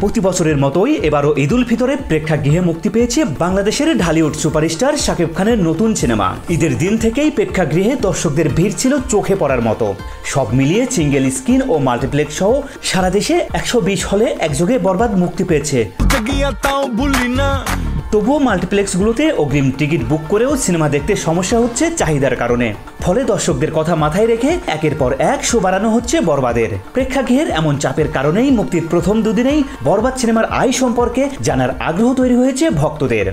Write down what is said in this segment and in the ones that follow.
প্রতি বছরের মতোই এবারও ঈদ উল ফিতরে প্রেক্ষাগৃহে মুক্তি পেয়েছে বাংলাদেশের ঢালিউড সুপারস্টার শাকিব খানের নতুন সিনেমা। ঈদের দিন থেকেই প্রেক্ষাগৃহে দর্শকদের ভিড় ছিল চোখে পড়ার মতো। সব মিলিয়ে সিঙ্গেল স্ক্রিন ও মাল্টিপ্লেক্স সহ সারা দেশে 120 হলে একযোগে বরবাদ মুক্তি পেয়েছে। তবুও মাল্টিপ্লেক্সগুলোতে অগ্রিম টিকিট বুক করেও সিনেমা দেখতে সমস্যা হচ্ছে চাহিদার কারণে। ফলে দর্শকদের কথা মাথায় রেখে একের পর এক শো বাড়ানো হচ্ছে বরবাদের। প্রেক্ষাগৃহের এমন চাপের কারণেই মুক্তির প্রথম দুদিনেই বরবাদ সিনেমার আয় সম্পর্কে জানার আগ্রহ তৈরি হয়েছে ভক্তদের।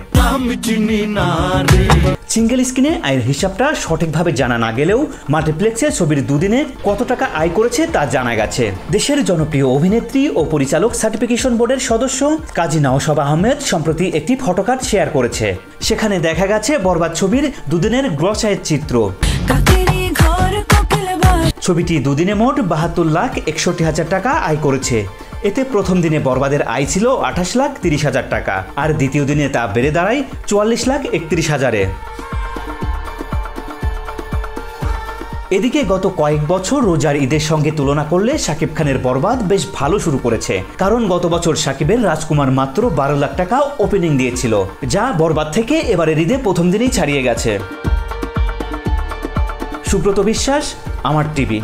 সিঙ্গেল স্ক্রিনে আয়ের হিসাবটা সঠিকভাবে জানা না গেলেও মাল্টিপ্লেক্সে ছবির দুদিনে কত টাকা আয় করেছে তা জানা গেছে। দেশের জনপ্রিয় অভিনেত্রী ও পরিচালক সার্টিফিকেশন বোর্ডের সদস্য কাজী নওশাবা আহমেদ সম্প্রতি একটি ফটোকার্ড শেয়ার করেছে। সেখানে দেখা গেছে বরবাদ ছবির দুদিনের গ্রস আয়ের চিত্র। ছবিটি দুদিনে মোট 72,61,000 টাকা আয় করেছে। এতে প্রথম দিনে বরবাদের আয় ছিল 28,30,000 টাকা, আর দ্বিতীয় দিনে তা বেড়ে দাঁড়ায় 44,31,000-এ। এদিকে গত কয়েক বছর রোজার ঈদের সঙ্গে তুলনা করলে শাকিব খানের বরবাদ বেশ ভালো শুরু করেছে, কারণ গত বছর শাকিবের রাজকুমার মাত্র 12 লাখ টাকা ওপেনিং দিয়েছিল, যা বরবাদ থেকে এবারের ঈদে প্রথম দিনেই ছাড়িয়ে গেছে। সুব্রত বিশ্বাস, আমার টিভি।